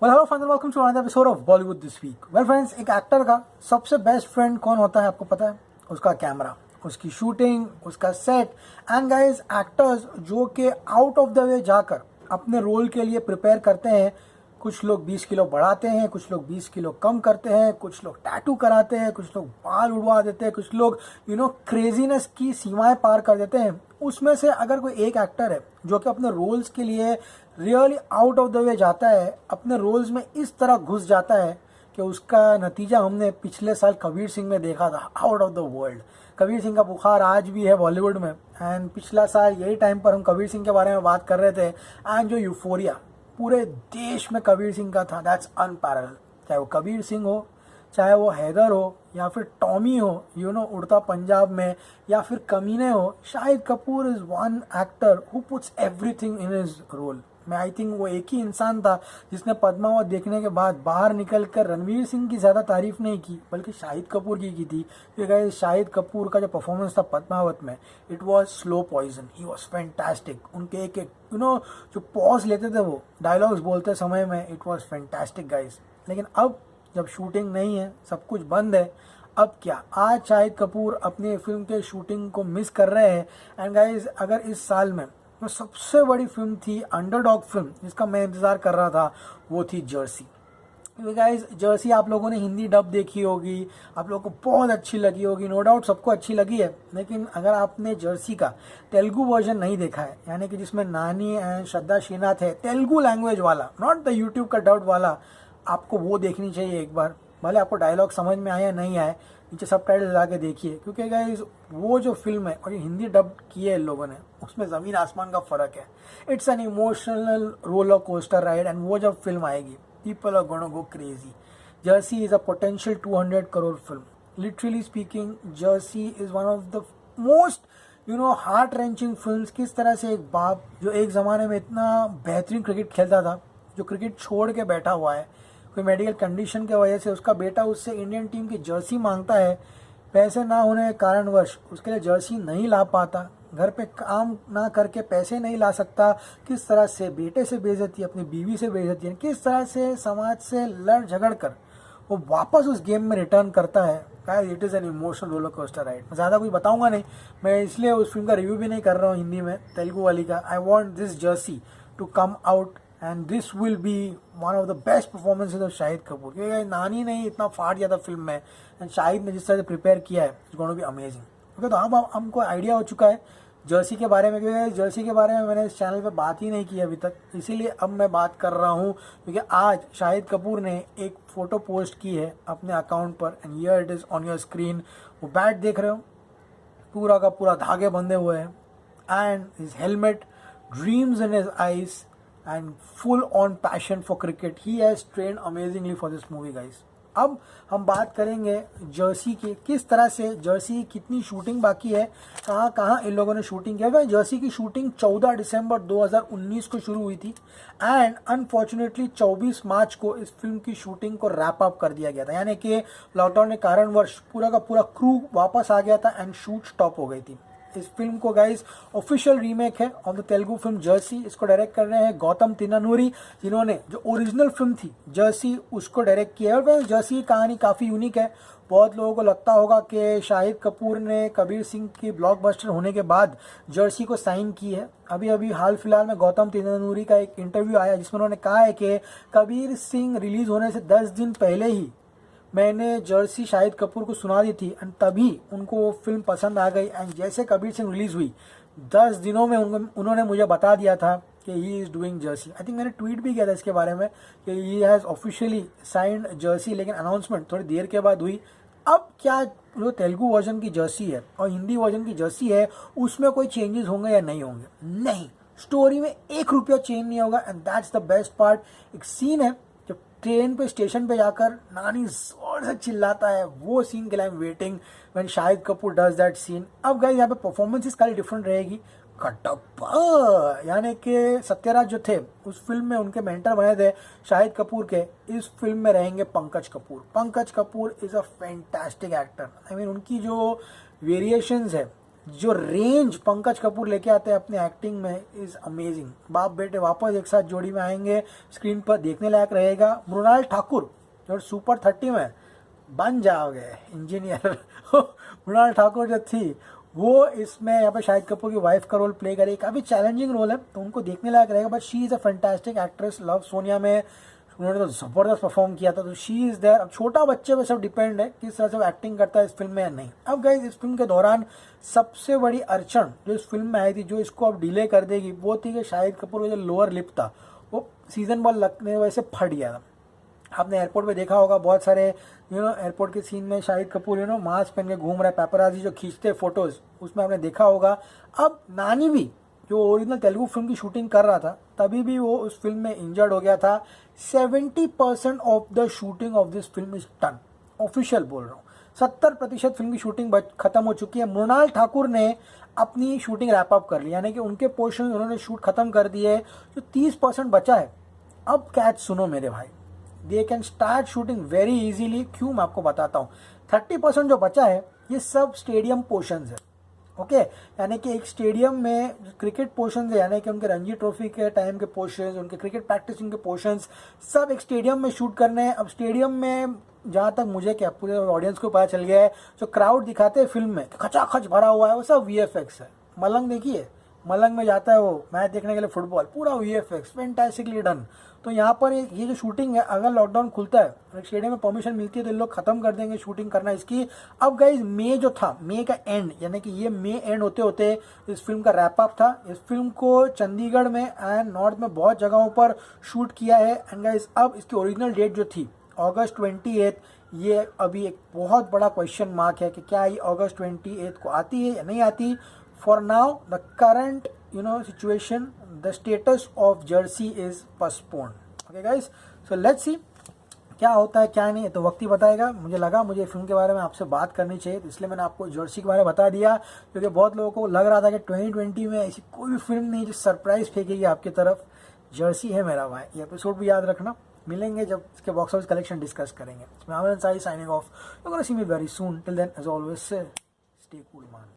Hello friends, welcome to another episode of Bollywood this week. Well friends, एक actor का सबसे best friend कौन होता है आपको पता है? उसका कैमरा, उसकी शूटिंग, उसका सेट। एंड गाइस, एक्टर्स जो कि आउट ऑफ द वे जाकर अपने रोल के लिए प्रिपेयर करते हैं। कुछ लोग 20 किलो बढ़ाते हैं, कुछ लोग 20 किलो कम करते हैं, कुछ लोग टैटू कराते हैं, कुछ लोग बाल उड़वा देते हैं, कुछ लोग क्रेजीनेस की सीमाएं पार कर देते हैं। उसमें से अगर कोई एक एक्टर है जो कि अपने रोल्स के लिए really out of the way जाता है, अपने रोल्स में इस तरह घुस जाता है कि उसका नतीजा हमने पिछले साल कबीर सिंह में देखा था, out of the world. Kabir Singh का बुखार आज भी है बॉलीवुड में। एंड पिछला साल यही टाइम पर हम कबीर सिंह के बारे में बात कर रहे थे। एंड जो यूफोरिया पूरे देश में कबीर सिंह का था, दैट्स अनपैरेलल। चाहे वो कबीर सिंह हो, चाहे वो हैदर हो, या फिर टॉमी हो उड़ता पंजाब में, या फिर कमीने हो, Shahid Kapoor is one actor who puts everything in his role. मैं आई थिंक वो एक ही इंसान था जिसने पद्मावत देखने के बाद बाहर निकल कर रणवीर सिंह की ज़्यादा तारीफ नहीं की, बल्कि शाहिद कपूर की थी। क्योंकि शाहिद कपूर का जो परफॉर्मेंस था पद्मावत में, it was slow poison. He was fantastic. उनके एक जो पॉज लेते थे वो डायलॉग्स बोलते समय में, इट वॉज फैंटास्टिक गाइज। लेकिन अब जब शूटिंग नहीं है, सब कुछ बंद है, अब क्या? आज शाहिद कपूर अपनी फिल्म के शूटिंग को मिस कर रहे हैं। एंड गाइज, अगर इस साल में तो सबसे बड़ी फिल्म थी, अंडरडॉग फिल्म जिसका मैं इंतज़ार कर रहा था, वो थी जर्सी। क्योंकि गाइज, जर्सी आप लोगों ने हिंदी डब देखी होगी, आप लोगों को बहुत अच्छी लगी होगी, नो डाउट सबको अच्छी लगी है। लेकिन अगर आपने जर्सी का तेलुगु वर्जन नहीं देखा है, यानी कि जिसमें नानी एंड श्रद्धा श्रीनाथ है, तेलुगु लैंग्वेज वाला, नॉट द यूट्यूब का डब वाला, आपको वो देखनी चाहिए एक बार। भले आपको डायलॉग समझ में आए या नहीं आए, नीचे सब टाइटल लगा के देखिए। क्योंकि गाइज, वो जो फिल्म है और ये हिंदी डब की है इन लोगों ने, उसमें ज़मीन आसमान का फ़र्क है। It's an emotional roller coaster ride. And वो जब फिल्म आएगी, people are gonna go crazy. Jersey is a potential 200 crore film. Literally speaking, Jersey is one of the most heart wrenching film. किस तरह से एक बाप जो एक ज़माने में इतना बेहतरीन क्रिकेट खेलता था, जो क्रिकेट छोड़ के बैठा हुआ है कोई मेडिकल कंडीशन की वजह से, उसका बेटा उससे इंडियन टीम की जर्सी मांगता है। पैसे ना होने के कारणवश उसके लिए जर्सी नहीं ला पाता, घर पे काम ना करके पैसे नहीं ला सकता। किस तरह से बेटे से बेइज्जती, अपनी बीवी से बेइज्जती, किस तरह से समाज से लड़ झगड़ कर वो वापस उस गेम में रिटर्न करता है। Guys, it is an emotional roller coaster ride. मैं ज़्यादा कुछ बताऊंगा नहीं, मैं इसलिए उस फिल्म का रिव्यू भी नहीं कर रहा हूँ हिंदी में, तेलुगु वाली का। I want this Jersey to come out and this will be one of the best performances of Shahid Kapoor. क्योंकि नानी ने इतना फाड़ दिया था फिल्म में, एंड शाहिद ने जिस तरह से प्रिपेयर किया है, it's gonna be amazing. Okay, तो अब हमको आइडिया हो चुका है जर्सी के बारे में। क्योंकि जर्सी के बारे में मैंने इस चैनल पे बात ही नहीं की अभी तक, इसीलिए अब मैं बात कर रहा हूँ। क्योंकि आज शाहिद कपूर ने एक फ़ोटो पोस्ट की है अपने अकाउंट पर, and here it is on your screen. वो बैट देख रहे हो, पूरा का पूरा धागे बंधे हुए हैं, and his helmet, dreams in his eyes, and full on passion for cricket. He has trained amazingly for this movie guys. अब हम बात करेंगे जर्सी की, किस तरह से जर्सी, कितनी शूटिंग बाकी है, कहाँ कहाँ इन लोगों ने शूटिंग किया है। जर्सी की शूटिंग 14 दिसंबर 2019 को शुरू हुई थी, एंड अनफॉर्चुनेटली 24 मार्च को इस फिल्म की शूटिंग को रैप अप कर दिया गया था। यानी कि लॉकडाउन के कारणवश पूरा का पूरा क्रू वापस आ गया था एंड शूट स्टॉप हो गई थी। इस फिल्म को गाइस ऑफिशियल रीमेक है of the Telugu film Jersey. इसको डायरेक्ट कर रहे हैं गौतम तिन्नानूरी, जिन्होंने जो ओरिजिनल फिल्म थी जर्सी उसको डायरेक्ट किया है। और जर्सी की कहानी काफ़ी यूनिक है। बहुत लोगों को लगता होगा कि शाहिद कपूर ने कबीर सिंह की ब्लॉकबस्टर होने के बाद जर्सी को साइन की है। अभी अभी हाल फिलहाल में गौतम तिन्नानूरी का एक इंटरव्यू आया जिसमें उन्होंने कहा है कि कबीर सिंह रिलीज होने से 10 दिन पहले ही मैंने जर्सी शाहिद कपूर को सुना दी थी, एंड तभी उनको वो फिल्म पसंद आ गई। एंड जैसे कबीर सिंह रिलीज़ हुई 10 दिनों में उन्होंने मुझे बता दिया था कि he is doing Jersey. I think मैंने ट्वीट भी किया था इसके बारे में कि he has officially signed Jersey, लेकिन अनाउंसमेंट थोड़ी देर के बाद हुई। अब क्या जो तेलुगु वर्जन की जर्सी है और हिंदी वर्जन की जर्सी है, उसमें कोई चेंजेस होंगे या नहीं होंगे? नहीं, स्टोरी में 1 रुपया चेंज नहीं होगा, and that's the best part. एक सीन है जब ट्रेन पे स्टेशन पे जाकर नानी जोर से चिल्लाता है, वो सीन के लिए I am waiting when Shahid Kapoor does that scene. अब गाइस, यहाँ पे परफॉर्मेंसेस काफी डिफरेंट रहेगी। कटप्पा यानी कि सत्यराज जो थे उस फिल्म में उनके मेंटर बने थे शाहिद कपूर के, इस फिल्म में रहेंगे Pankaj Kapoor. Pankaj Kapoor is a fantastic actor. I mean, उनकी जो वेरिएशंस है जो रेंज पंकज कपूर लेके आते हैं अपने एक्टिंग में इज अमेजिंग। बाप बेटे वापस एक साथ जोड़ी में आएंगे, स्क्रीन पर देखने लायक रहेगा। मृणाल ठाकुर जो सुपर 30 में बन जाओगे इंजीनियर मृणाल ठाकुर जो थी वो इसमें यहाँ पे शाहिद कपूर की वाइफ का रोल प्ले करेगी। काफ़ी चैलेंजिंग रोल है तो उनको देखने लायक रहेगा, but she is a fantastic actress. Love Sonia में उन्होंने तो ज़बरदस्त परफॉर्म किया था, तो शी इज़ देयर। अब छोटा बच्चे पे सब डिपेंड है किस तरह से वो एक्टिंग करता है इस फिल्म में या नहीं। अब गाइस इस फिल्म के दौरान सबसे बड़ी अड़चन जो इस फिल्म में आई थी, जो इसको अब डिले कर देगी, वो थी कि शाहिद कपूर का जो लोअर लिप था वो सीजन 1 लगने की वजह से फट गया था। आपने एयरपोर्ट पे देखा होगा बहुत सारे एयरपोर्ट के सीन में शाहिद कपूर मास्क पहन के घूम रहा है, पेपराजी जो खींचते फोटोज, उसमें आपने देखा होगा। अब नानी भी जो ओरिजिनल तेलुगु फिल्म की शूटिंग कर रहा था तभी भी वो उस फिल्म में इंजर्ड हो गया था। 70% of the shooting of this film is done, official बोल रहा हूँ। 70% फिल्म की शूटिंग खत्म हो चुकी है। मृणाल ठाकुर ने अपनी शूटिंग रैप अप कर ली, यानी कि उनके पोर्शन उन्होंने शूट खत्म कर दिए। जो 30% बचा है, अब कैच सुनो मेरे भाई, they can start shooting very easily. क्यों, मैं आपको बताता हूँ। 30% जो बचा है ये सब स्टेडियम पोर्शंस है, ओके यानी कि एक स्टेडियम में क्रिकेट पोर्शंस है, यानी कि उनके रणजी ट्रॉफी के टाइम के पोर्शंस, उनके क्रिकेट प्रैक्टिसिंग के पोर्शंस सब एक स्टेडियम में शूट करने हैं। अब स्टेडियम में जहाँ तक मुझे क्या पूरे ऑडियंस को पता चल गया है, जो क्राउड दिखाते हैं फिल्म में खचाखच भरा हुआ है वो सब VFX है। मलंग देखिए, मलंग में जाता है वो मैच देखने के लिए फुटबॉल, पूरा VFX फैंटास्टिकली डन। तो यहाँ पर ये जो शूटिंग है, अगर लॉकडाउन खुलता है और स्टेडियम में परमिशन मिलती है तो इन लोग खत्म कर देंगे शूटिंग करना इसकी। अब गाइज मई जो था, मई का एंड, यानी कि ये मई एंड होते होते इस फिल्म का रैप अप था। इस फिल्म को चंडीगढ़ में एंड नॉर्थ में बहुत जगहों पर शूट किया है। एंड गाइज अब इसकी ओरिजिनल डेट जो थी अगस्त 28, ये अभी एक बहुत बड़ा क्वेश्चन मार्क है कि क्या ये अगस्त 28 को आती है या नहीं आती। For now, the current situation, the status of Jersey is postponed. Okay guys, so let's see क्या होता है क्या नहीं, तो वक्त ही बताएगा। मुझे लगा मुझे फिल्म के बारे में आपसे बात करनी चाहिए, तो इसलिए मैंने आपको जर्सी के बारे में बता दिया, क्योंकि बहुत लोगों को लग रहा था कि 2020 में ऐसी कोई भी फिल्म नहीं जो सरप्राइज फेंकेगी आपकी तरफ। जर्सी है मेरा भाई। ये एपिसोड भी याद रखना, मिलेंगे जब इसके बॉक्स ऑफिस कलेक्शन डिस्कस करेंगे। मैं Aamir Ansari signing off. You gonna see me very soon. Till then as always stay cool man.